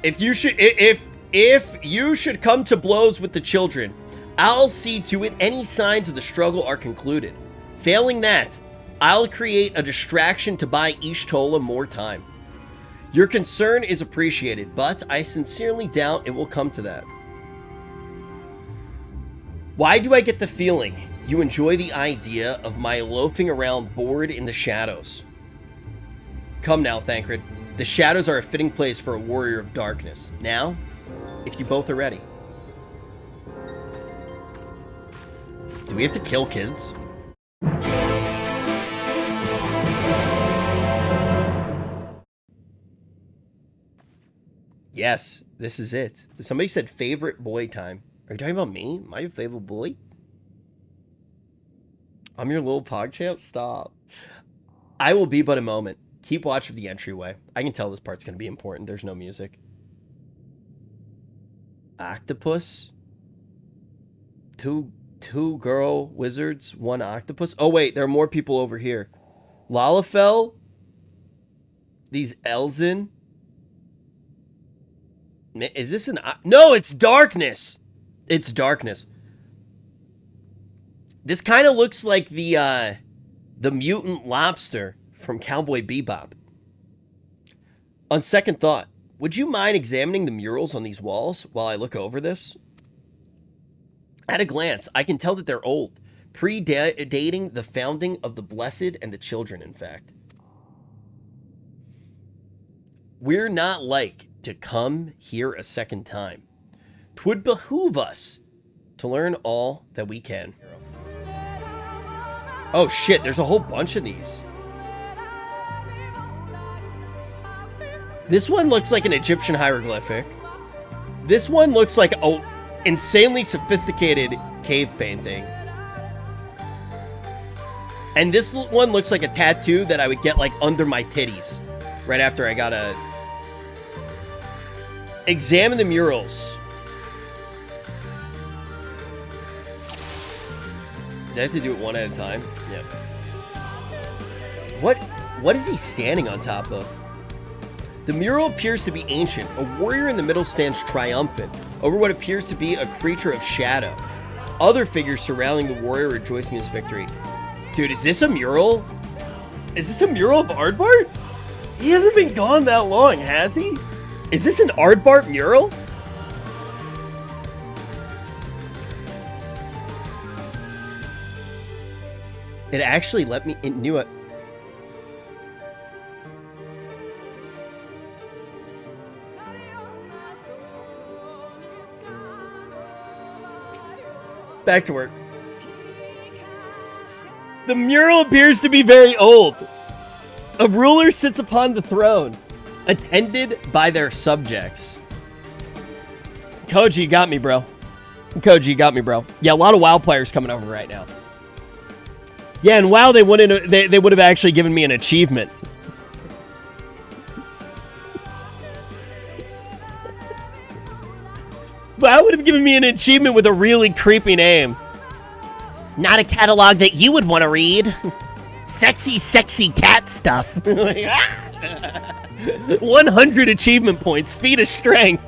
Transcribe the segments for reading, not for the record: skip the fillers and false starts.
If you should come to blows with the children, I'll see to it any signs of the struggle are concluded. Failing that, I'll create a distraction to buy Yx'Maja more time. Your concern is appreciated, but I sincerely doubt it will come to that. Why do I get the feeling you enjoy the idea of my loafing around bored in the shadows? Come now, Thancred. The shadows are a fitting place for a warrior of darkness. Now, if you both are ready. Do we have to kill kids? Yes, this is it. Somebody said favorite boy time. Are you talking about me? My favorite boy? I'm your little PogChamp? Stop. I will be but a moment. Keep watch of the entryway. I can tell this part's going to be important. There's no music. Octopus? Two girl wizards, one octopus. Oh, wait. There are more people over here. Lalafell? These Elzen? Is this an... No, it's darkness. It's darkness. This kind of looks like the mutant lobster from Cowboy Bebop. On second thought, would you mind examining the murals on these walls while I look over this? At a glance, I can tell that they're old, predating the founding of the Blessed and the Children, in fact. We're not like to come here a second time. 'Twould behoove us to learn all that we can. Oh shit, there's a whole bunch of these. This one looks like an Egyptian hieroglyphic. This one looks like an insanely sophisticated cave painting. And this one looks like a tattoo that I would get like under my titties right after I got a... Examine the murals. Do I have to do it one at a time? Yeah. What is he standing on top of? The mural appears to be ancient. A warrior in the middle stands triumphant over what appears to be a creature of shadow. Other figures surrounding the warrior rejoicing his victory. Dude, is this a mural? Is this a mural of Aardbart? He hasn't been gone that long, has he? Is this an Aardbart mural? It actually let me... It knew it. Back to work. The mural appears to be very old. A ruler sits upon the throne, attended by their subjects. Koji, you got me, bro. Koji, you got me, bro. Yeah, a lot of WoW players coming over right now. Yeah, and WoW, they would have actually given me an achievement. WoW would have given me an achievement with a really creepy name. Not a catalog that you would want to read. Sexy, sexy cat stuff. 100 achievement points. Feat of strength.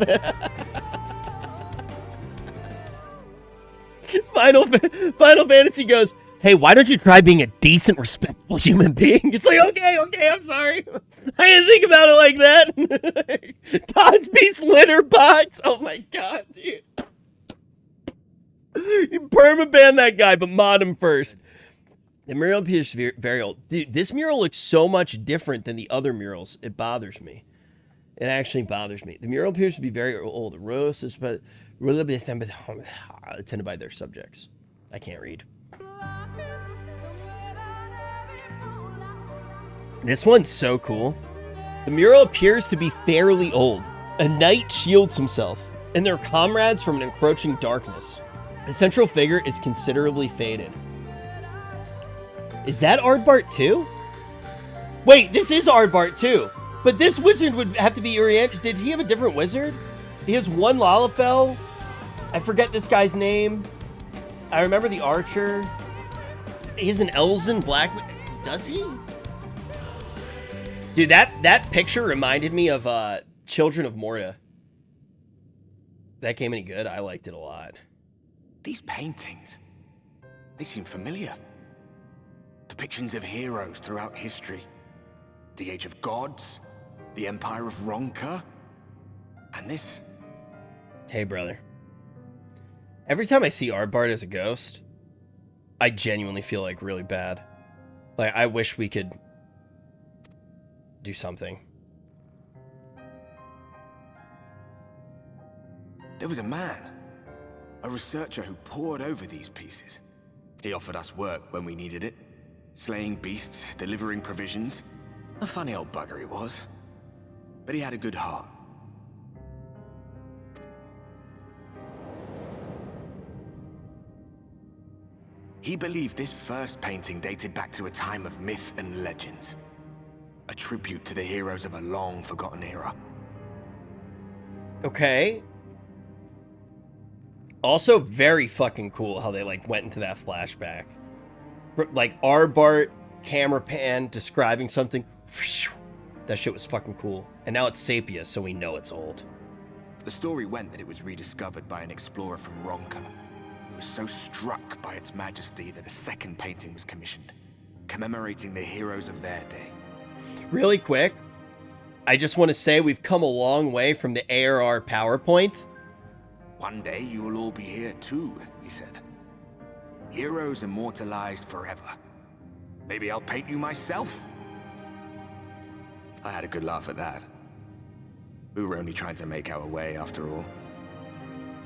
Final Fantasy goes, hey, why don't you try being a decent, respectful human being? It's like, okay, I'm sorry. I didn't think about it like that. Cosby's litter box. Oh my god, dude. You permaban that guy, but mod him first. The mural appears very old. Dude, this mural looks so much different than the other murals. It bothers me. It actually bothers me. The mural appears to be very old. The rose is but attended by their subjects. I can't read. This one's so cool. The mural appears to be fairly old. A knight shields himself and their comrades from an encroaching darkness. The central figure is considerably faded. Is that Aardbart too? Wait, this is Aardbart too. But this wizard would have to be Urian. Did he have a different wizard? He has one Lalafell. I forget this guy's name. I remember the archer. He has an Elzen black... Does he? Dude, that picture reminded me of Children of Morta. That game any good? I liked it a lot. These paintings, they seem familiar. Depictions of heroes throughout history. The Age of Gods, the Empire of Roncan, and this. Hey, brother. Every time I see Aardbart as a ghost, I genuinely feel like really bad. Like, I wish we could do something. There was a man, a researcher who pored over these pieces. He offered us work when we needed it, slaying beasts, delivering provisions. A funny old bugger he was, but he had a good heart. He believed this first painting dated back to a time of myth and legends. A tribute to the heroes of a long-forgotten era. Okay. Also, very fucking cool how they, like, went into that flashback. Like, Aardbart, camera pan, describing something. That shit was fucking cool. And now it's sepia, so we know it's old. The story went that it was rediscovered by an explorer from Roncan, who was so struck by its majesty that a second painting was commissioned, commemorating the heroes of their day. Really quick, I just want to say we've come a long way from the ARR PowerPoint. One day you will all be here too, he said. Heroes immortalized forever. Maybe I'll paint you myself? I had a good laugh at that. We were only trying to make our way after all.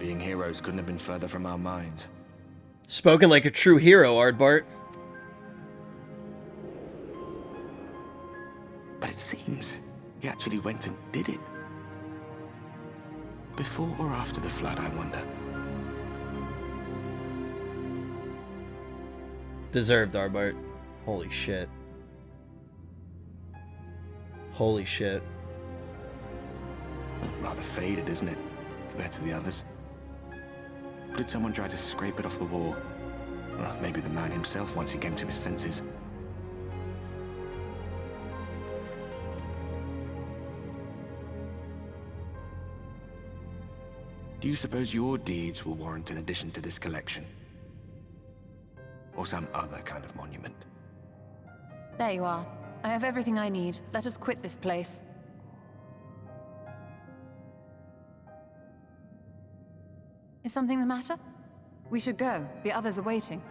Being heroes couldn't have been further from our minds. Spoken like a true hero, Aardbart. But it seems he actually went and did it. Before or after the flood, I wonder. Deserved, Aardbart. Holy shit. Holy shit. Rather faded, isn't it? Compared to the others. Or did someone try to scrape it off the wall? Well, maybe the man himself once he came to his senses. Do you suppose your deeds will warrant an addition to this collection? Or some other kind of monument? There you are. I have everything I need. Let us quit this place. Is something the matter? We should go. The others are waiting.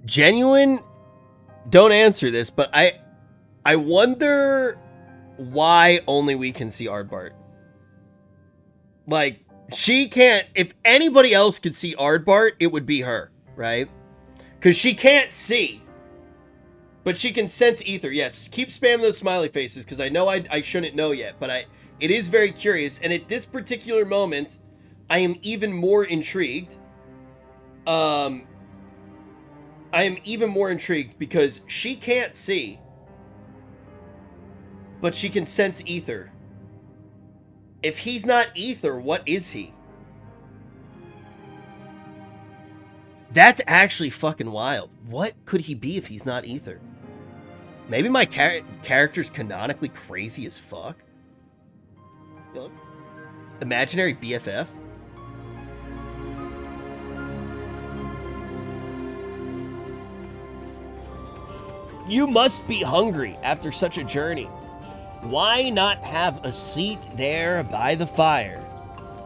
Genuine, don't answer this, but I wonder why only we can see Aardbart. Like, she can't, if anybody else could see Aardbart, it would be her, right? Because she can't see, but she can sense ether. Yes, keep spamming those smiley faces, because I know I shouldn't know yet, but it is very curious, and at this particular moment, I am even more intrigued. I am even more intrigued because she can't see, but she can sense ether. If he's not ether, what is he? That's actually fucking wild. What could he be if he's not ether? Maybe my character's canonically crazy as fuck? Imaginary BFF? You must be hungry after such a journey. Why not have a seat there by the fire?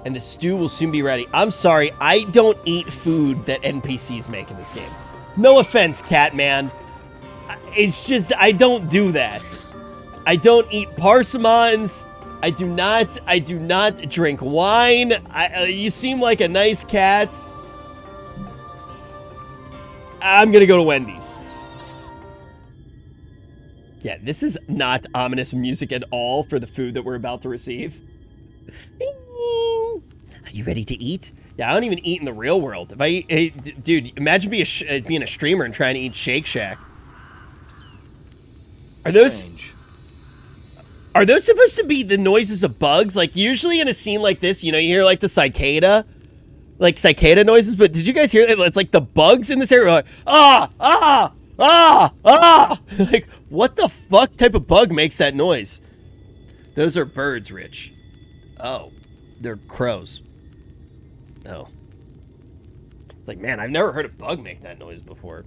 And the stew will soon be ready. I'm sorry, I don't eat food that NPCs make in this game. No offense, Catman. It's just, I don't do that. I don't eat parsimons. I do not drink wine. You seem like a nice cat. I'm gonna go to Wendy's. Yeah, this is not ominous music at all for the food that we're about to receive. Are you ready to eat? Yeah, I don't even eat in the real world. If I eat, hey, dude, imagine being a streamer and trying to eat Shake Shack. Are those supposed to be the noises of bugs? Like, usually in a scene like this, you know, you hear like the cicada noises, but did you guys hear that? It's like the bugs in this area are like, like, what the fuck type of bug makes that noise? Those are birds, Rich. Oh, they're crows. Oh. It's like, man, I've never heard a bug make that noise before.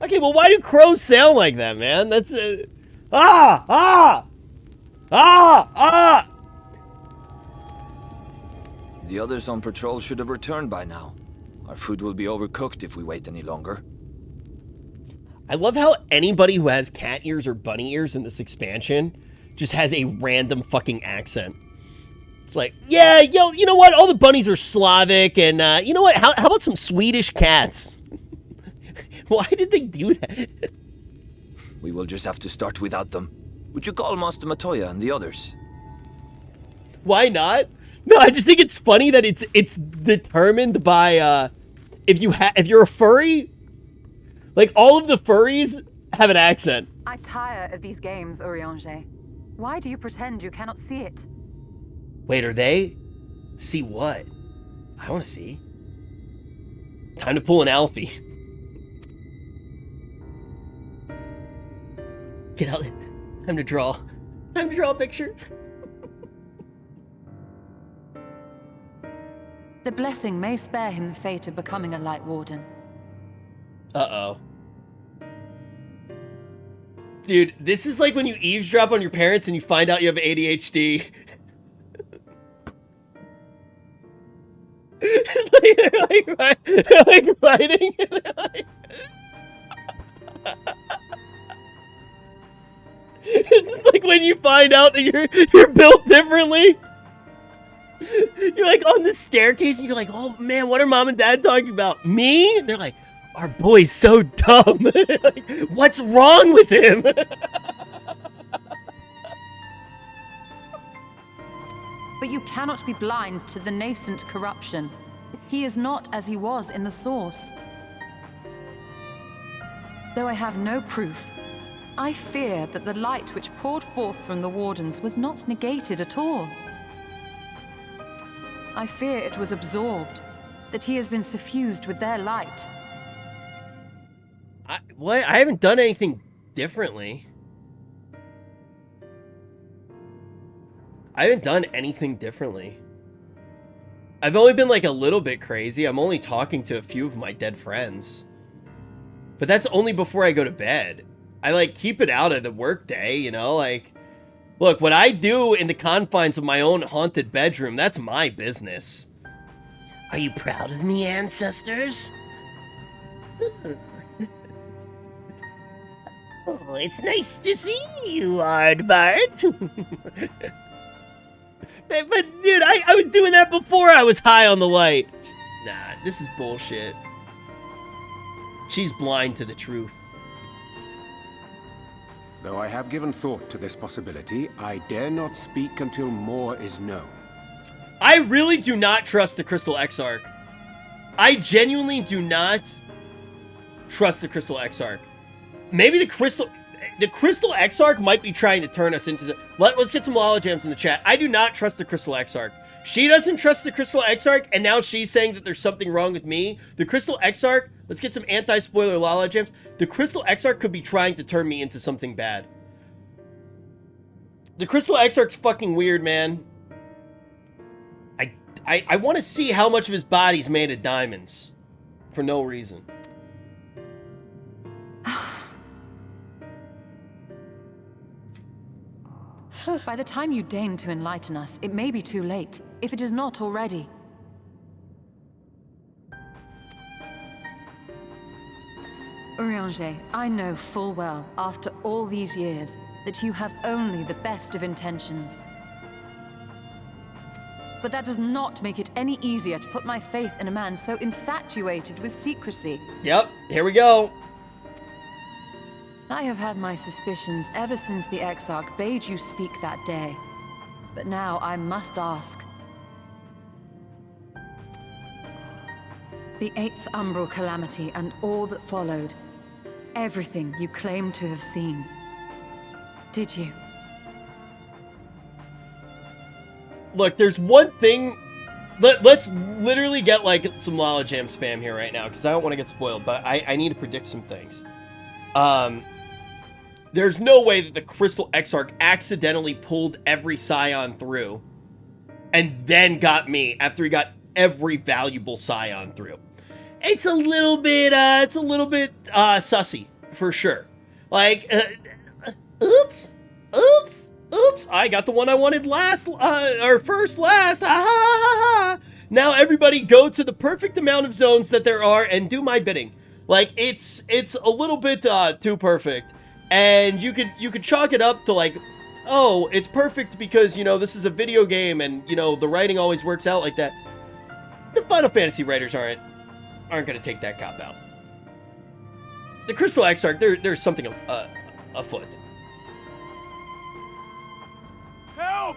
Okay, well, why do crows sound like that, man? That's Ah! Ah! Ah! Ah! The others on patrol should have returned by now. Our food will be overcooked if we wait any longer. I love how anybody who has cat ears or bunny ears in this expansion just has a random fucking accent. It's like, yeah, yo, you know what? All the bunnies are Slavic, and you know what? How about some Swedish cats? Why did they do that? We will just have to start without them. Would you call Master Matoya and the others? Why not? No, I just think it's funny that it's determined by if you're a furry, like all of the furries have an accent. I tire of these games, Urianger. Why do you pretend you cannot see it? Wait, are they? See what? I want to see. Time to pull an Alfie. Get out. Time to draw. Time to draw a picture. The blessing may spare him the fate of becoming a Light Warden. Uh-oh. Dude, this is like when you eavesdrop on your parents and you find out you have ADHD. They're like writing. This is like when you find out that you're built differently. You're like on the staircase and you're like, oh man, what are mom and dad talking about? Me? They're like, our boy's so dumb. Like, what's wrong with him? But you cannot be blind to the nascent corruption. He is not as he was in the source. Though I have no proof, I fear that the light which poured forth from the Wardens was not negated at all. I fear it was absorbed, that he has been suffused with their light. What? I haven't done anything differently. I haven't done anything differently. I've only been like a little bit crazy. I'm only talking to a few of my dead friends. But that's only before I go to bed. I like keep it out of the work day, you know, like, look, what I do in the confines of my own haunted bedroom, that's my business. Are you proud of me, ancestors? Oh, it's nice to see you, Aardbart. But dude, I was doing that before I was high on the light. Nah, this is bullshit. She's blind to the truth. Though I have given thought to this possibility, I dare not speak until more is known. I really do not trust the Crystal Exarch. I genuinely do not trust the Crystal Exarch. Maybe the Crystal Exarch might be trying to turn us into... Let's get some Lollajams in the chat. I do not trust the Crystal Exarch. She doesn't trust the Crystal Exarch, and now she's saying that there's something wrong with me. The Crystal Exarch... Let's get some anti-spoiler Lollajams. The Crystal Exarch could be trying to turn me into something bad. The Crystal Exarch's fucking weird, man. I want to see how much of his body's made of diamonds. For no reason. By the time you deign to enlighten us, it may be too late, if it is not already. Urianger, I know full well, after all these years, that you have only the best of intentions. But that does not make it any easier to put my faith in a man so infatuated with secrecy. Yep, here we go. I have had my suspicions ever since the Exarch bade you speak that day. But now I must ask. The 8th Umbral Calamity and all that followed. Everything you claim to have seen. Did you? Look, there's one thing... Let's literally get, like, some Lollajam spam here right now, because I don't want to get spoiled, but I need to predict some things. There's no way that the Crystal Exarch accidentally pulled every Scion through, and then got me after he got every valuable scion through. It's a little bit sussy, for sure. Like, oops, I got the one I wanted last, or first last, Now everybody go to the perfect amount of zones that there are and do my bidding. Like, it's a little bit, too perfect. And you could chalk it up to like, oh, it's perfect because, you know, this is a video game and, you know, the writing always works out like that. The Final Fantasy writers aren't going to take that cop out. The Crystal Exarch, there's something afoot. Help!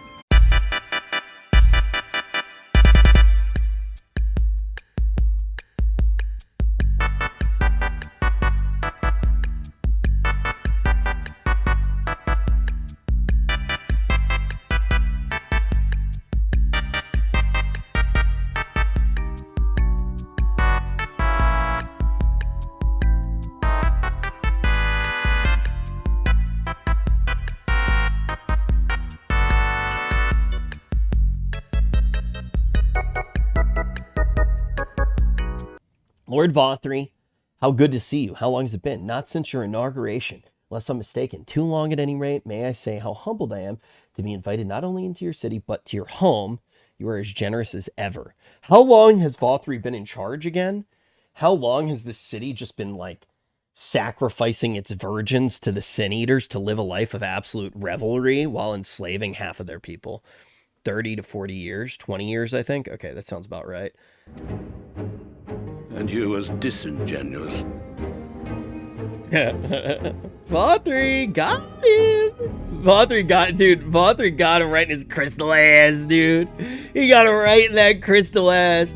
Lord Vauthory, how good to see you. How long has it been? Not since your inauguration, unless I'm mistaken. Too long at any rate. May I say how humbled I am to be invited not only into your city, but to your home. You are as generous as ever. How long has Vauthory been in charge again? How long has this city just been, like, sacrificing its virgins to the Sin Eaters to live a life of absolute revelry while enslaving half of their people? 30 to 40 years? 20 years, I think? Okay, that sounds about right. And you as disingenuous. Vauthory got him. Vauthory got him right in his crystal ass, dude. He got him right in that crystal ass.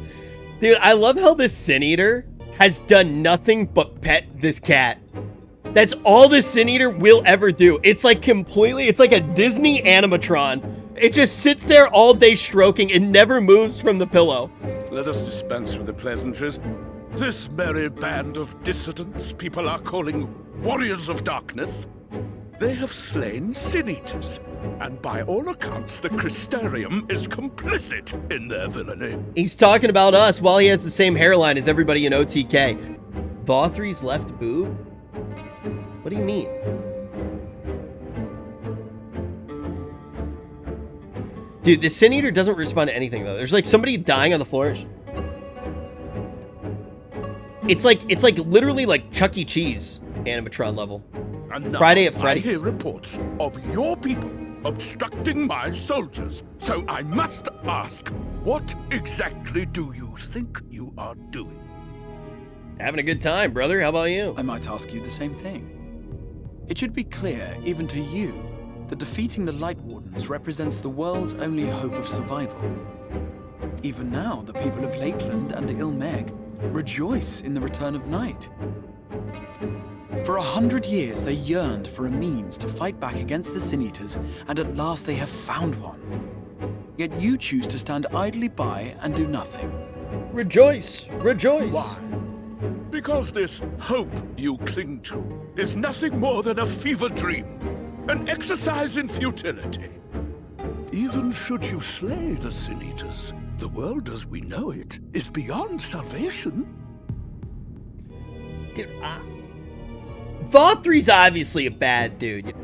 Dude, I love how this Sin Eater has done nothing but pet this cat. That's all this Sin Eater will ever do. It's like it's like a Disney animatron. It just sits there all day stroking and never moves from the pillow. Let us dispense with the pleasantries. This merry band of dissidents people are calling warriors of darkness. They have slain Sin Eaters, and by all accounts the Crystarium is complicit in their villainy. He's talking about us while he has the same hairline as everybody in OTK. Vauthory's left boob? What do you mean? Dude, the Sin Eater doesn't respond to anything, though. There's like somebody dying on the floor. It's like literally like Chuck E. Cheese animatron level. And now Friday at Freddy's. I hear reports of your people obstructing my soldiers. So I must ask, what exactly do you think you are doing? Having a good time, brother. How about you? I might ask you the same thing. It should be clear, even to you, that defeating the Light Wardens represents the world's only hope of survival. Even now, the people of Lakeland and Yx'Maja rejoice in the return of night. For 100 years, they yearned for a means to fight back against the Sin Eaters, and at last they have found one. Yet you choose to stand idly by and do nothing. Rejoice! Rejoice! Why? Because this hope you cling to is nothing more than a fever dream, an exercise in futility. Even should you slay the Sin Eaters, the world as we know it is beyond salvation. Dude, Vauthory's obviously a bad dude.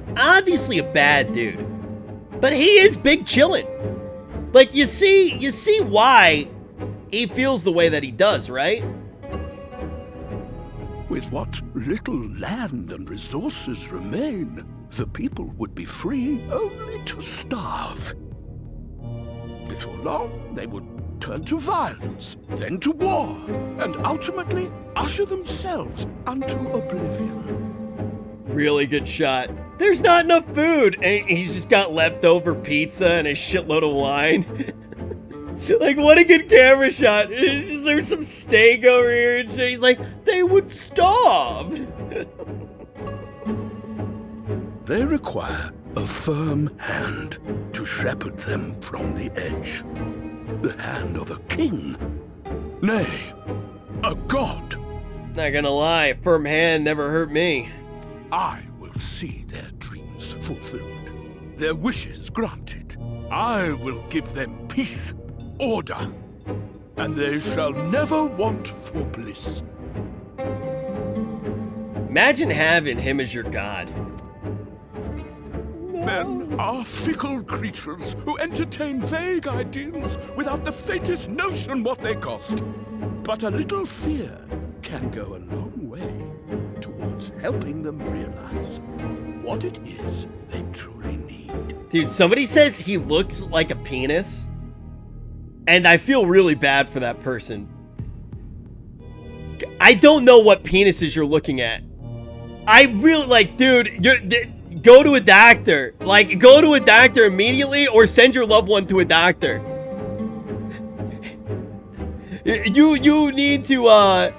But he is big chillin'. Like, you see why he feels the way that he does, right? With what little land and resources remain, the people would be free only to starve. Before long, they would turn to violence, then to war, and ultimately usher themselves unto oblivion. Really good shot. There's not enough food, and he's just got leftover pizza and a shitload of wine. Like, what a good camera shot. There's some steak over here and shit. He's like, they would starve. They require a firm hand to shepherd them from the edge. The hand of a king. Nay, a god. Not gonna lie, a firm hand never hurt me. I will see their dreams fulfilled, their wishes granted. I will give them peace, order, and they shall never want for bliss. Imagine having him as your god. Men are fickle creatures who entertain vague ideals without the faintest notion what they cost. But a little fear can go a long way towards helping them realize what it is they truly need. Dude, somebody says he looks like a penis, and I feel really bad for that person. I don't know what penises you're looking at. I really, like, dude, go to a doctor. Like, go to a doctor immediately or send your loved one to a doctor. You need to,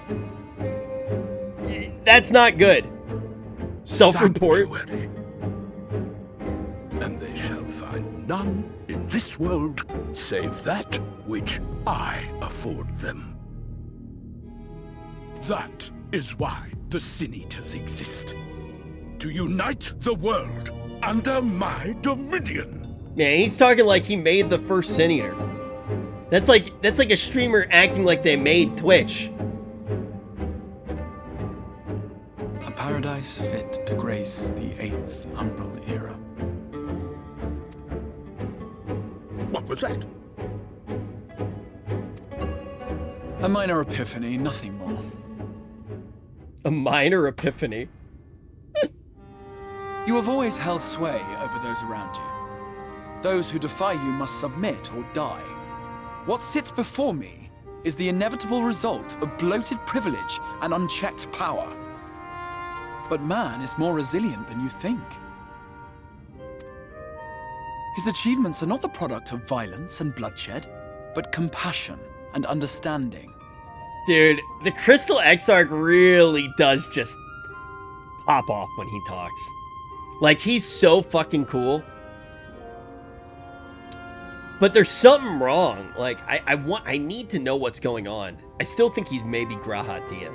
that's not good. Self-report. Sanctuary. And they shall find none in this world save that which I afford them. That is why the Sin Eaters exist. To unite the world under my dominion. Yeah, he's talking like he made the first Sin Eater. That's like a streamer acting like they made Twitch. A paradise fit to grace the 8th Umbral era. What was that? A minor epiphany, nothing more. A minor epiphany. You have always held sway over those around you. Those who defy you must submit or die. What sits before me is the inevitable result of bloated privilege and unchecked power. But man is more resilient than you think. His achievements are not the product of violence and bloodshed, but compassion and understanding. Dude, the Crystal Exarch really does just pop off when he talks. Like, he's so fucking cool. But there's something wrong. Like, I need to know what's going on. I still think he's maybe Grahatia.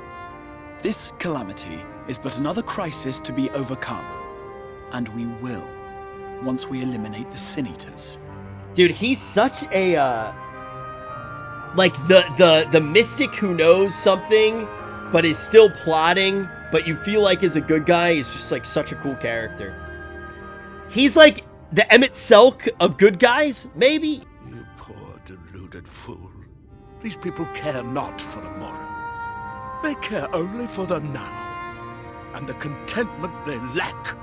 This calamity is but another crisis to be overcome. And we will, once we eliminate the Sin Eaters. Dude, he's such a, like, the mystic who knows something, but is still plotting, but you feel like is a good guy. Is just, like, such a cool character. He's like the emet-selch of good guys, maybe? You poor deluded fool. These people care not for the morrow. They care only for the now, and the contentment they lack.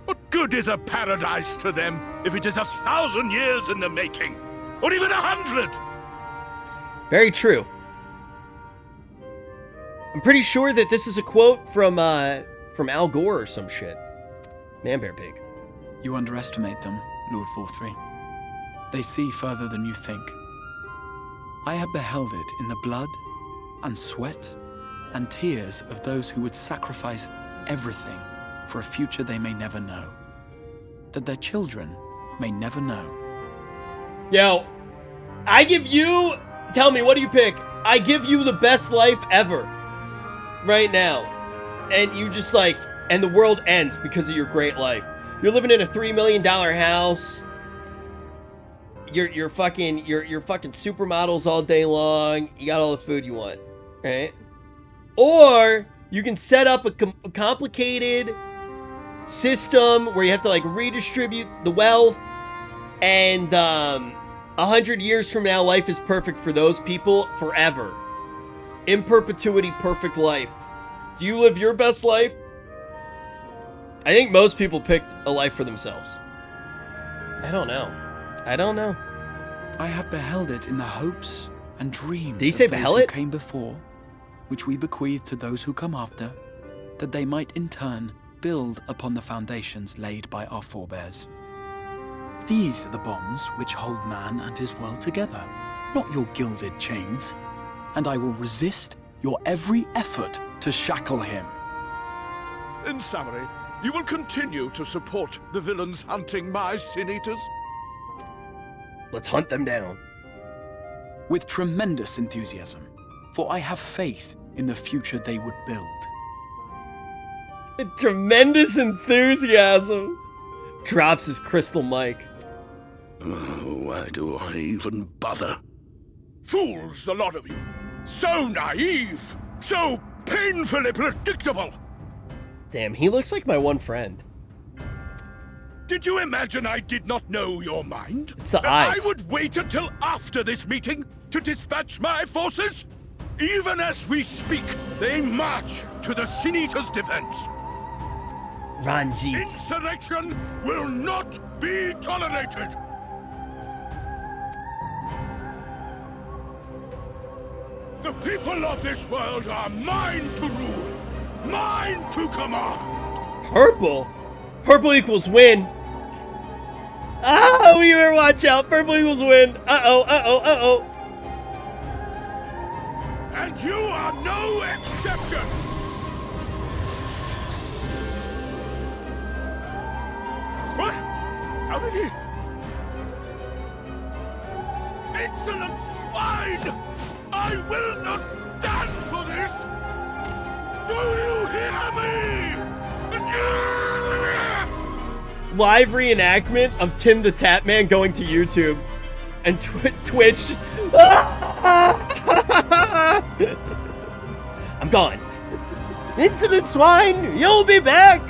What good is a paradise to them if it is 1,000 years in the making, or even 100? Very true. I'm pretty sure that this is a quote from Al Gore or some shit. Man Bear Pig. You underestimate them, Lord Vauthory. They see further than you think. I have beheld it in the blood and sweat and tears of those who would sacrifice everything for a future they may never know. That their children may never know. Yo, I give you... Tell me, what do you pick? I give you the best life ever. Right now. And you just like... And the world ends because of your great life. You're living in a $3 million house. You're fucking supermodels all day long. You got all the food you want, right? Or you can set up a complicated system where you have to like redistribute the wealth, and 100 years from now, life is perfect for those people forever. In perpetuity, perfect life. Do you live your best life? I think most people picked a life for themselves. I don't know. I have beheld it in the hopes and dreams Did he say of those beheld who it? came before, which we bequeath to those who come after, that they might in turn build upon the foundations laid by our forebears. These are the bonds which hold man and his world together, not your gilded chains, and I will resist your every effort to shackle him. In summary, you will continue to support the villains hunting my Sin Eaters? Let's hunt them down. With tremendous enthusiasm, for I have faith in the future they would build. Tremendous enthusiasm. Drops his crystal mic. Oh, why do I even bother? Fools, the lot of you. So naive. So painfully predictable. Damn, he looks like my one friend. Did you imagine I did not know your mind? It's the That eyes. I would wait until after this meeting to dispatch my forces? Even as we speak, they march to the Sin Eater's defense. Ranjit. Insurrection will not be tolerated. The people of this world are mine to rule, mine to command. Purple? Purple equals win. Ah, we better watch out. Purple equals win. Uh-oh, uh-oh, uh-oh. And you are no exception. What? How did he? Insolent swine! I will not stand for this! Do you hear me? Live reenactment of Tim the Tatman going to YouTube and Twitch just... I'm gone. Insolent swine, you'll be back!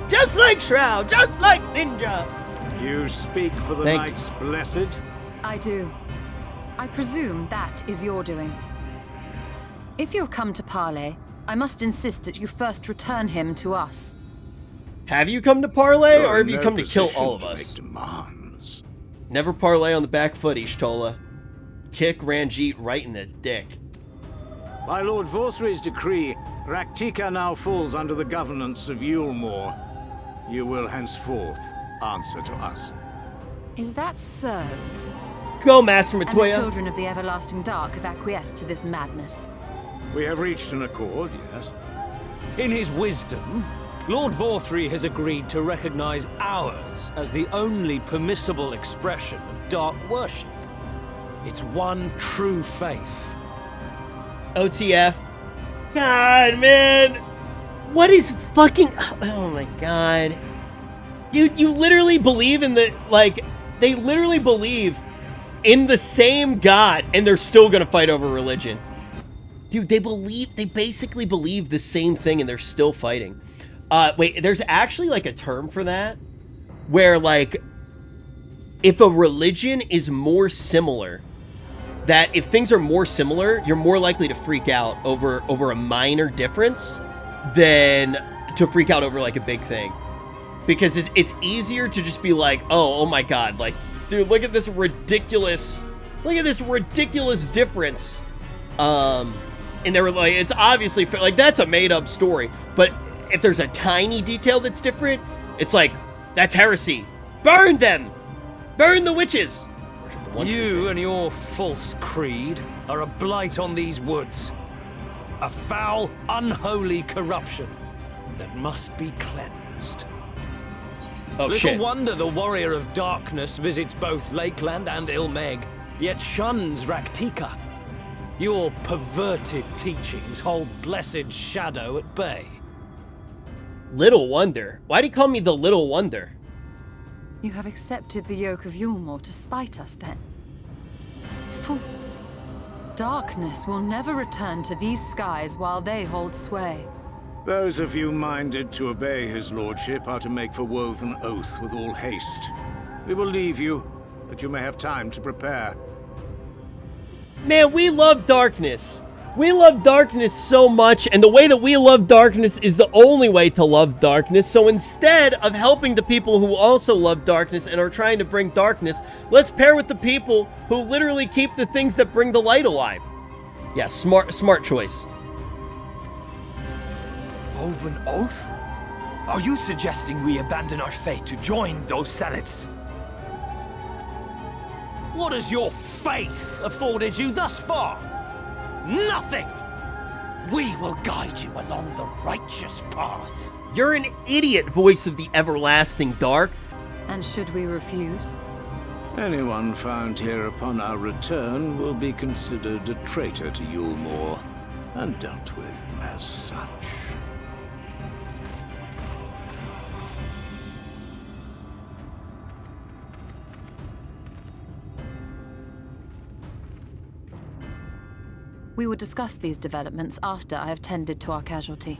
Just like Shroud, just like Ninja! You speak for the Thank you. Knights Blessed? I do. I presume that is your doing. If you've come to parley, I must insist that you first return him to us. Have you come to parlay, You're or have in you no come to kill position all of to us? make demands. Never parlay on the back foot, Y'shtola. Kick Ranjit right in the dick. By Lord Vauthory's decree, Raktika now falls under the governance of Yx'Maja. You will henceforth answer to us. Is that so? Go, Master And the Matoya. children of the Everlasting Dark have acquiesced to this madness. We have reached an accord, yes. In his wisdom, Lord Vauthory has agreed to recognize ours as the only permissible expression of dark worship. It's one true faith. OTF. God, man. What is fucking... Oh my god. Dude, you literally believe in the... Like, they literally believe in the same god, and they're still gonna fight over religion. Dude, they basically believe the same thing, and they're still fighting. Wait, there's actually, like, a term for that, where, like, if a religion is more similar, that if things are more similar, you're more likely to freak out over a minor difference than to freak out over, like, a big thing. Because it's easier to just be like, oh my god, like, dude, look at this ridiculous difference. And they were like, it's obviously, like, that's a made-up story. But if there's a tiny detail that's different, it's like, that's heresy. Burn them! Burn the witches! You and your false creed are a blight on these woods. A foul, unholy corruption that must be cleansed. Oh, Little shit. wonder the warrior of darkness visits both Lakeland and Yx'Maja, yet shuns Raktika. Your perverted teachings hold blessed shadow at bay. Little wonder. Why'd he call me the Little Wonder? You have accepted the yoke of Yx'Maja to spite us, then? Fools. Darkness will never return to these skies while they hold sway. Those of you minded to obey his lordship are to make for woven oath with all haste. We will leave you, that you may have time to prepare. Man, we love darkness. We love darkness so much, and the way that we love darkness is the only way to love darkness. So instead of helping the people who also love darkness and are trying to bring darkness, let's pair with the people who literally keep the things that bring the light alive. Yeah, smart choice. Woven oath? Are you suggesting we abandon our faith to join those zealots? What has your faith afforded you thus far? Nothing! We will guide you along the righteous path. You're an idiot, voice of the everlasting dark. And should we refuse? Anyone found here upon our return will be considered a traitor to Yx'Maja, and dealt with as such. We will discuss these developments after I have tended to our casualty.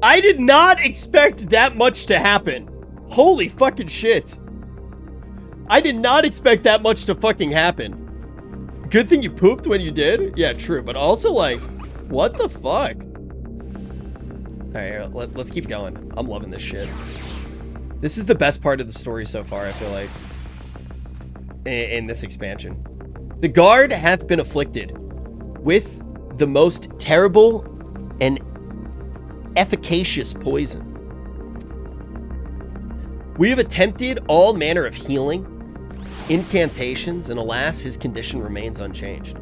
I did not expect that much to happen. Holy fucking shit. I did not expect that much to fucking happen. Good thing you pooped when you did? Yeah, true. But also, like, what the fuck? Alright, let's keep going. I'm loving this shit. This is the best part of the story so far, I feel like. In this expansion. The guard hath been afflicted with the most terrible and efficacious poison. We have attempted all manner of healing, incantations, and alas, his condition remains unchanged.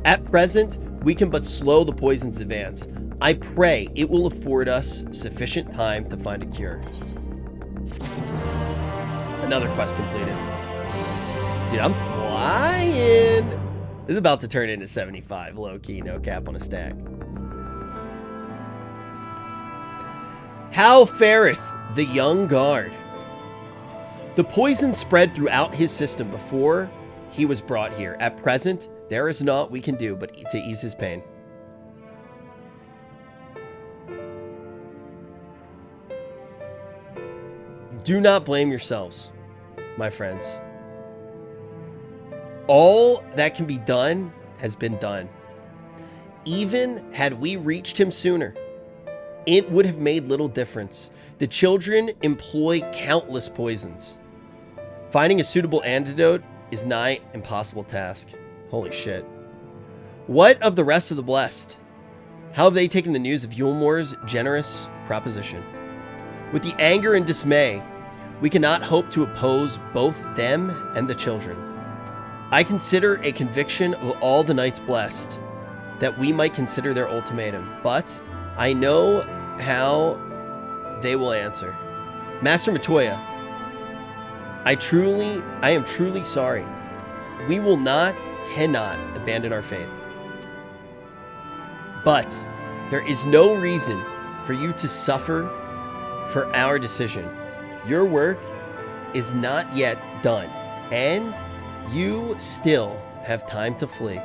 At present, we can but slow the poison's advance. I pray it will afford us sufficient time to find a cure. Another quest completed. Dude, I'm flying. This is about to turn into 75, low-key, no cap on a stack. How fareth the young guard? The poison spread throughout his system before he was brought here. At present, there is naught we can do but to ease his pain. Do not blame yourselves, my friends. All that can be done has been done. Even had we reached him sooner, it would have made little difference. The children employ countless poisons. Finding a suitable antidote is nigh impossible task. Holy shit. What of the rest of the blessed? How have they taken the news of Yulmore's generous proposition? With the anger and dismay, we cannot hope to oppose both them and the children. I consider a conviction of all the knights blessed, that we might consider their ultimatum, but I know how they will answer. Master Matoya, I am truly sorry. We will cannot abandon our faith. But there is no reason for you to suffer for our decision. Your work is not yet done, and you still have time to flee.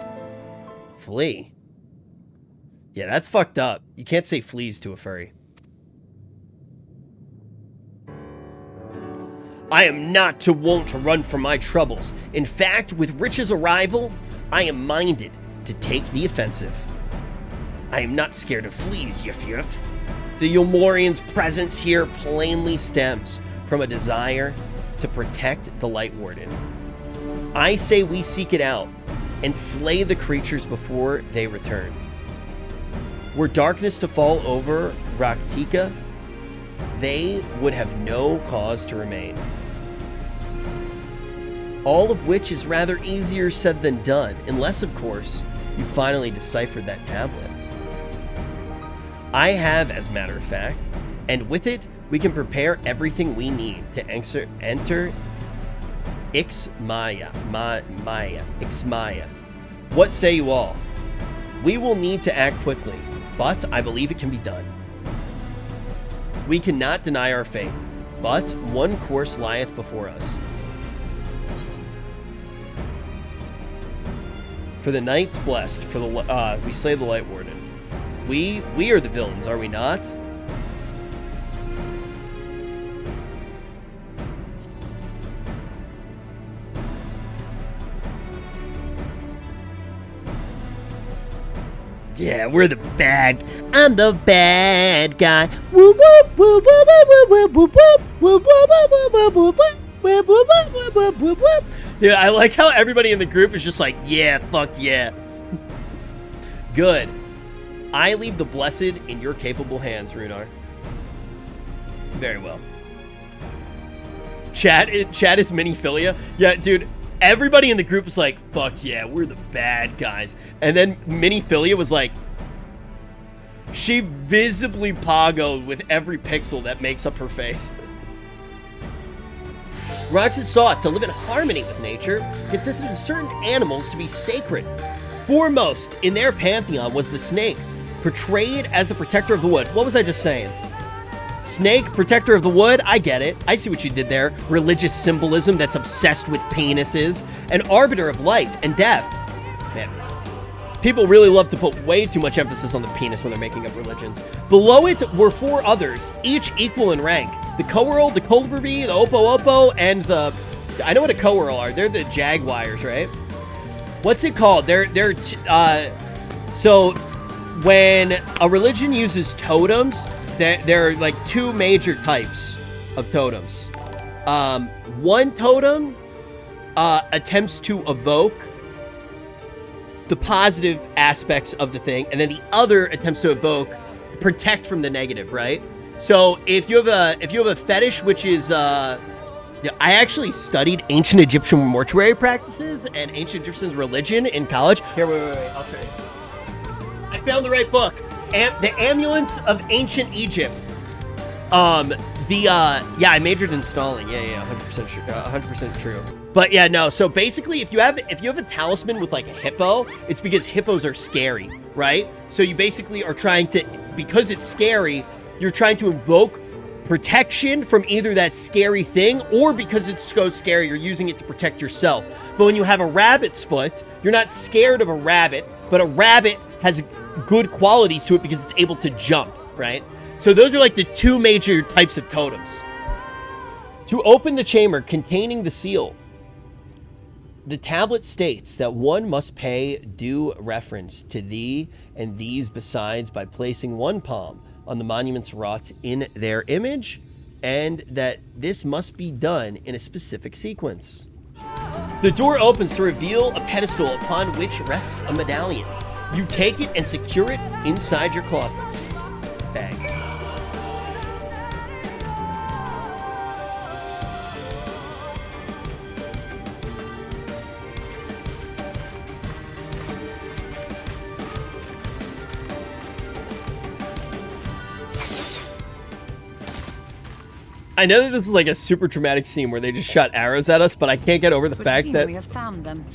Flee? Yeah, that's fucked up. You can't say fleas to a furry. I am not to wont to run from my troubles. In fact, with Rich's arrival, I am minded to take the offensive. I am not scared of fleas, Yif. The Yulmorian's presence here plainly stems from a desire to protect the Light Warden. I say we seek it out and slay the creatures before they return. Were darkness to fall over Raktika, they would have no cause to remain. All of which is rather easier said than done, unless, of course, you finally deciphered that tablet. I have, as a matter of fact, and with it, we can prepare everything we need to enter Yx'Maja. Yx'Maja. What say you all? We will need to act quickly, but I believe it can be done. We cannot deny our fate, but one course lieth before us. For the knights blessed, for the we slay the Light Warden. We are the villains, are we not? Yeah, we're the bad. I'm the bad guy. Woo woo woo woo woo woo woo woo woo woo. Dude, I like how everybody in the group is just like, yeah, fuck yeah. Good. I leave the blessed in your capable hands, Runar. Very well. Chat is Miniphilia. Yeah, dude. Everybody in the group was like, fuck yeah, we're the bad guys. And then Miniphilia was like, she visibly pogoed with every pixel that makes up her face. Roxas sought to live in harmony with nature, consisted of certain animals to be sacred. Foremost in their pantheon was the snake, portrayed as the protector of the wood. What was I just saying? Snake, protector of the wood, I get it. I see what you did there. Religious symbolism that's obsessed with penises. An arbiter of life and death. Man, people really love to put way too much emphasis on the penis when they're making up religions. Below it were 4 others, each equal in rank. The Coeurl, the Colberby, the Opo, and the... I know what a Coeurl are. They're the Jaguars, right? What's it called? So when a religion uses totems, there are like 2 major types of totems. One totem attempts to evoke the positive aspects of the thing, and then the other attempts to protect from the negative, right? So if you have a fetish, which is I actually studied ancient Egyptian mortuary practices and ancient Egyptian religion in college. Here, wait, I'll show you. I found the right book. The Amulets of Ancient Egypt. I majored in stalling. Yeah, 100% true. 100% true. But yeah, no. So basically, if you have a talisman with like a hippo, it's because hippos are scary, right? So you basically are trying to, because it's scary, you're trying to invoke protection from either that scary thing, or because it's so scary, you're using it to protect yourself. But when you have a rabbit's foot, you're not scared of a rabbit, but a rabbit has good qualities to it because it's able to jump, right? So those are like the 2 major types of totems. To open the chamber containing the seal, the tablet states that one must pay due reference to thee and these besides by placing one palm on the monuments wrought in their image, and that this must be done in a specific sequence. The door opens to reveal a pedestal upon which rests a medallion. You take it and secure it inside your cloth bag. I know that this is like a super traumatic scene where they just shot arrows at us, but I can't get over the fact that we have found them.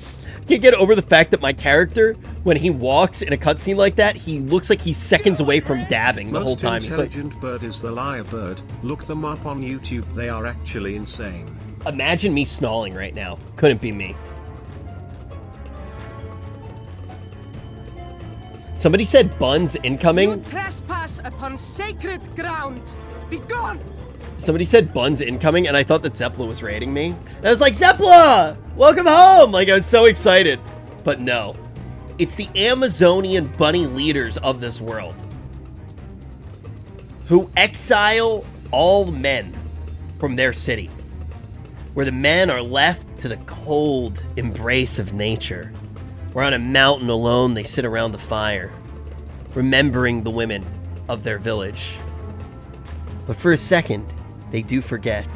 I can't get over the fact that my character, when he walks in a cutscene like that, he looks like he's seconds away from dabbing the whole time. Most intelligent bird is the liar bird. Look them up on YouTube. They are actually insane. Imagine me snarling right now. Couldn't be me. Somebody said buns incoming. You trespass upon sacred ground. Be gone. Somebody said buns incoming, and I thought that Zeppla was raiding me. And I was like, Zeppla, welcome home. Like, I was so excited. But no, it's the Amazonian bunny leaders of this world who exile all men from their city, where the men are left to the cold embrace of nature. Where on a mountain alone, they sit around the fire, remembering the women of their village. But for a second, they do forget,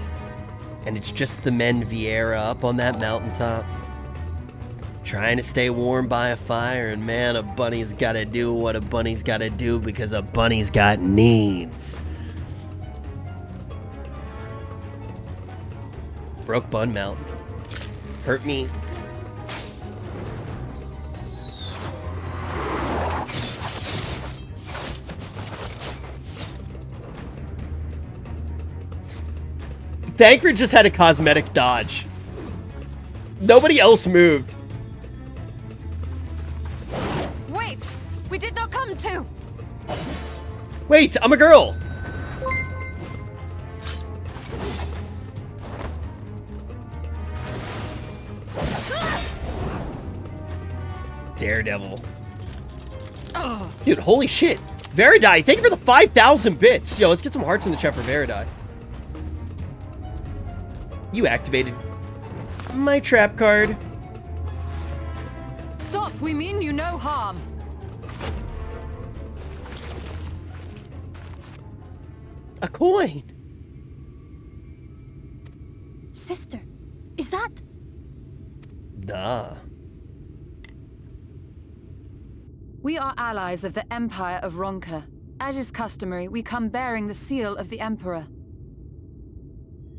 and it's just the men Viera up on that mountaintop, trying to stay warm by a fire, and man, a bunny's gotta do what a bunny's gotta do because a bunny's got needs. Broke Bun Mountain. Hurt me. Thancred just had a cosmetic dodge. Nobody else moved. Wait! We did not come to! Wait, I'm a girl! Daredevil. Dude, holy shit. Veridai, thank you for the 5,000 bits. Yo, let's get some hearts in the chat for Veridai. You activated my trap card. Stop, we mean you no harm. A coin. Sister, is that? Duh. We are allies of the Empire of Roncan. As is customary, we come bearing the seal of the Emperor.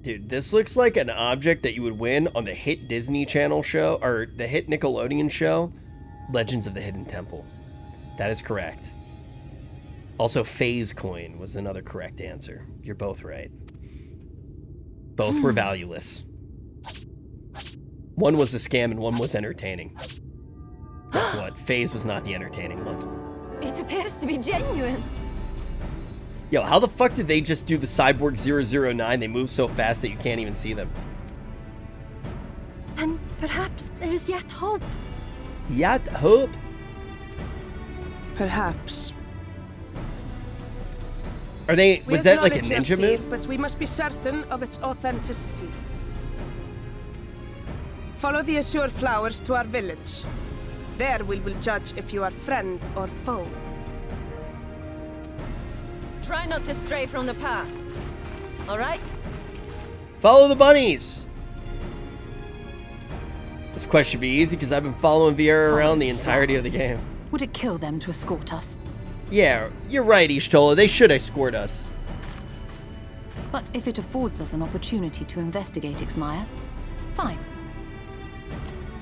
Dude, this looks like an object that you would win on the hit Disney Channel show, or the hit Nickelodeon show, Legends of the Hidden Temple. That is correct. Also, phase coin was another correct answer. You're both right. Both were valueless. One was a scam and one was entertaining. Guess what? Phase was not the entertaining one. It appears to be genuine. Yo, how the fuck did they just do the Cyborg 009? They move so fast that you can't even see them. Then perhaps there's yet hope. Yet hope? Perhaps. Are they... We Was that like a acknowledge ninja your seal, move? but we must be certain of its authenticity. Follow the assured flowers to our village. There we will judge if you are friend or foe. Try not to stray from the path. All right? Follow the bunnies! This quest should be easy because I've been following Viera around the entirety of the game. Would it kill them to escort us? Yeah, you're right, Y'shtola. They should escort us. But if it affords us an opportunity to investigate Yx'Maja, fine.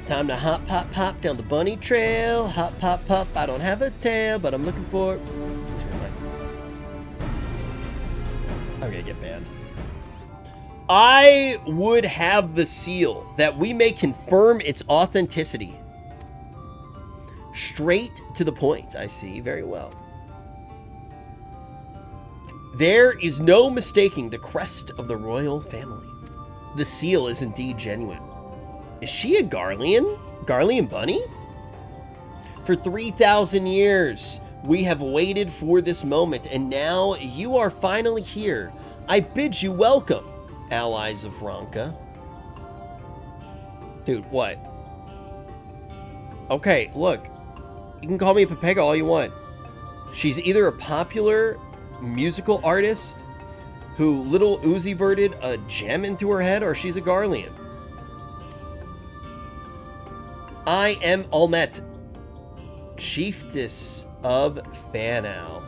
Time to hop, pop, pop down the bunny trail. Hop, pop, pop. I don't have a tail, but I'm looking for... Never mind. I'm gonna get banned. I would have the seal that we may confirm its authenticity. Straight to the point, I see. Very well. There is no mistaking the crest of the royal family. The seal is indeed genuine. Is she a Garlean? Garlean bunny? For 3,000 years, we have waited for this moment, and now you are finally here. I bid you welcome, allies of Ronca. Dude, what? Okay, look. You can call me a Pepega all you want. She's either a popular musical artist who little Uzi-verted a gem into her head, or she's a Garlean. I am Almet, Chiefess of Fanau.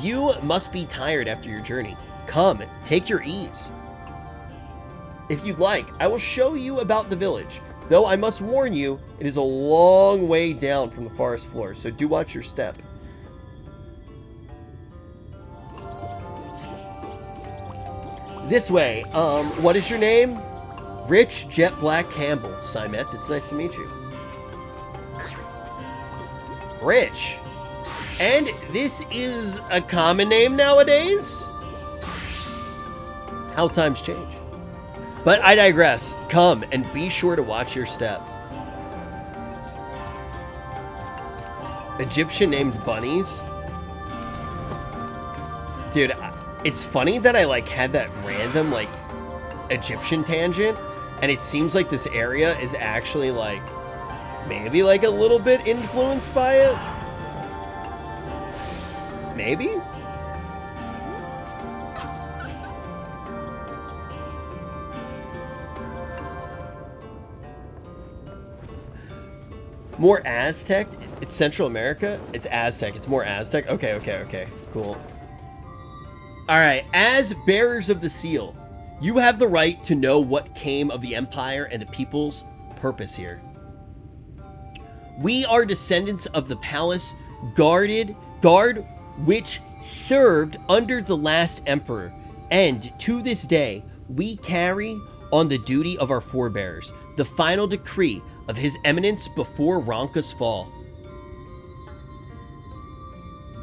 You must be tired after your journey. Come, take your ease. If you'd like, I will show you about the village. Though I must warn you, it is a long way down from the forest floor, so do watch your step. This way. What is your name? Rich Jet Black Campbell. Cymet, it's nice to meet you. Rich. And this is a common name nowadays? How times change. But I digress. Come and be sure to watch your step. Egyptian named bunnies? Dude, it's funny that I had that random Egyptian tangent, and it seems like this area is actually maybe a little bit influenced by it. Maybe? More Aztec? It's Central America? It's Aztec. It's more Aztec? Okay. Cool. Alright, as bearers of the seal, you have the right to know what came of the Empire and the people's purpose here. We are descendants of the palace guard which served under the last emperor, and to this day, we carry on the duty of our forebears, the final decree of his eminence before Ronca's fall.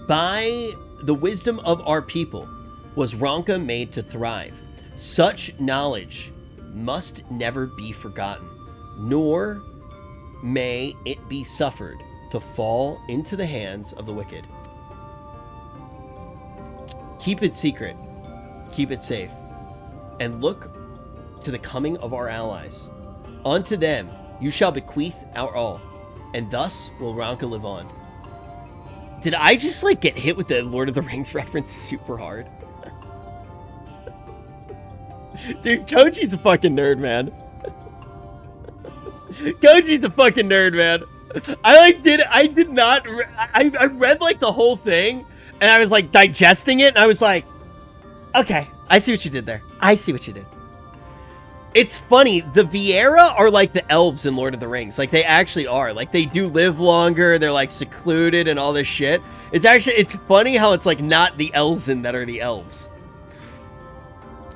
By the wisdom of our people was Ronca made to thrive. Such knowledge must never be forgotten, nor may it be suffered to fall into the hands of the wicked. Keep it secret, keep it safe, and look to the coming of our allies. Unto them you shall bequeath our all, and thus will Ronca live on. Did I just get hit with the Lord of the Rings reference super hard? Dude, Koji's a fucking nerd, man. Koji's a fucking nerd, man. I read the whole thing, and I was digesting it, and I was like, okay, I see what you did there. I see what you did. It's funny, the Viera are like the elves in Lord of the Rings. Like, they actually are. Like, they do live longer, they're, like, secluded and all this shit. It's funny how it's, like, not the Elzen that are the elves.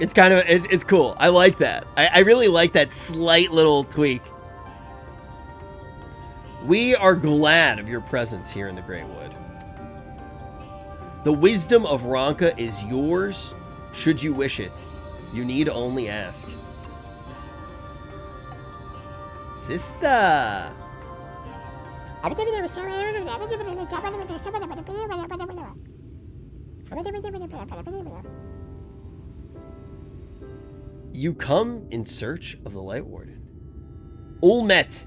It's kind of, it's cool. I like that. I really like that slight little tweak. We are glad of your presence here in the Grey Wood. The wisdom of Roncan is yours, should you wish it. You need only ask. Sister! You come in search of the Light Warden. Almet,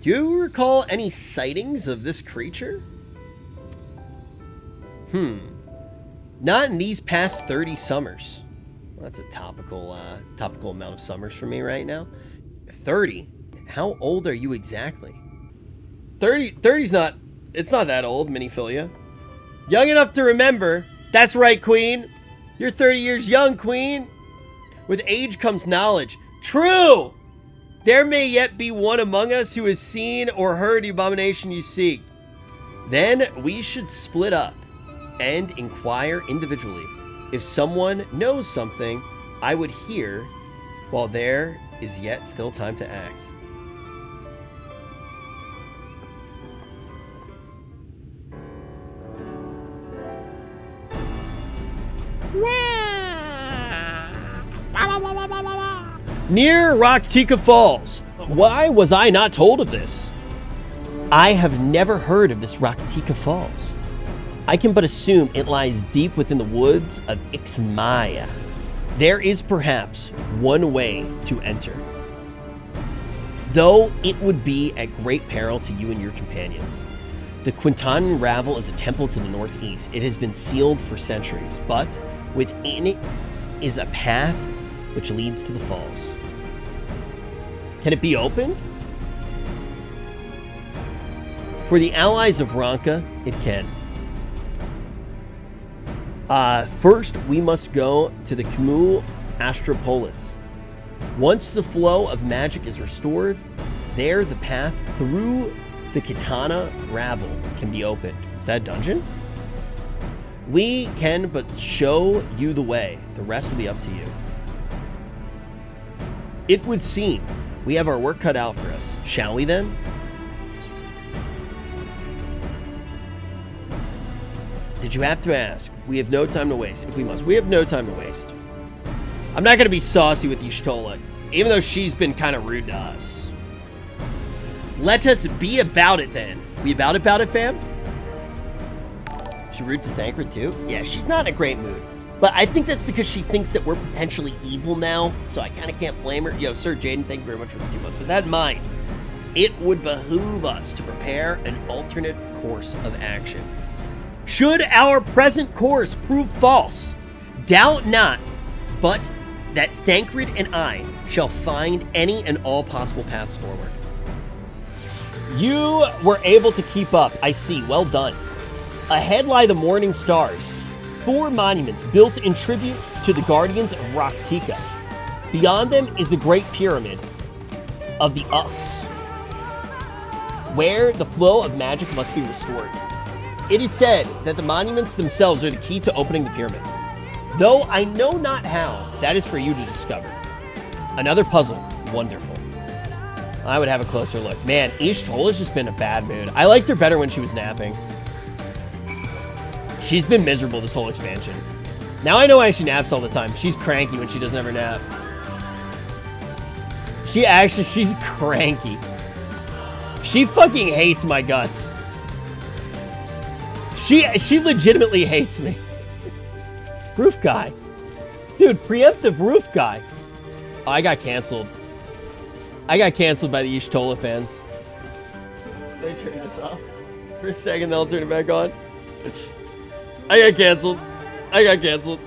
do you recall any sightings of this creature? Not in these past 30 summers. Well, that's a topical amount of summers for me right now. 30? How old are you exactly? 30's not, it's not that old, Miniphilia. Young enough to remember. That's right, Queen. You're 30 years young, Queen. With age comes knowledge. True! There may yet be one among us who has seen or heard the abomination you seek. Then we should split up and inquire individually. If someone knows something, I would hear while there is yet still time to act. Near Raktika Falls. Why was I not told of this? I have never heard of this Raktika Falls. I can but assume it lies deep within the woods of Yx'Maja. There is perhaps one way to enter, though it would be at great peril to you and your companions. The Quintanan Ravel is a temple to the northeast. It has been sealed for centuries, but within it is a path which leads to the falls. Can it be opened? For the allies of Roncan, it can. First, we must go to the Camul Astropolis. Once the flow of magic is restored, there the path through the Kitana Ravel can be opened. Is that a dungeon? We can but show you the way. The rest will be up to you. It would seem we have our work cut out for us. Shall we then? Did you have to ask? We have no time to waste. If we must. We have no time to waste. I'm not going to be saucy with Y'shtola, even though she's been kind of rude to us. Let us be about it then. We about it, fam? She rude to Thancred too? Yeah, she's not in a great mood. But I think that's because she thinks that we're potentially evil now, so I kind of can't blame her. Yo, Sir Jaden, thank you very much for the 2 months. With that in mind, it would behoove us to prepare an alternate course of action. Should our present course prove false, doubt not, but that Thancred and I shall find any and all possible paths forward. You were able to keep up, I see, well done. Ahead lie the morning stars, 4 monuments built in tribute to the guardians of Raktika. Beyond them is the Great Pyramid of the Yx'Maja, where the flow of magic must be restored. It is said that the monuments themselves are the key to opening the pyramid. Though I know not how, that is for you to discover. Another puzzle, wonderful. I would have a closer look. Man, Y'shtola's just been in a bad mood. I liked her better when she was napping. She's been miserable this whole expansion. Now I know why she naps all the time. She's cranky when she doesn't ever nap. She's cranky. She fucking hates my guts. She legitimately hates me. Roof guy. Dude, preemptive roof guy. Oh, I got canceled. I got canceled by the Y'shtola fans. They turn this off. For a second, they'll turn it back on. I got canceled.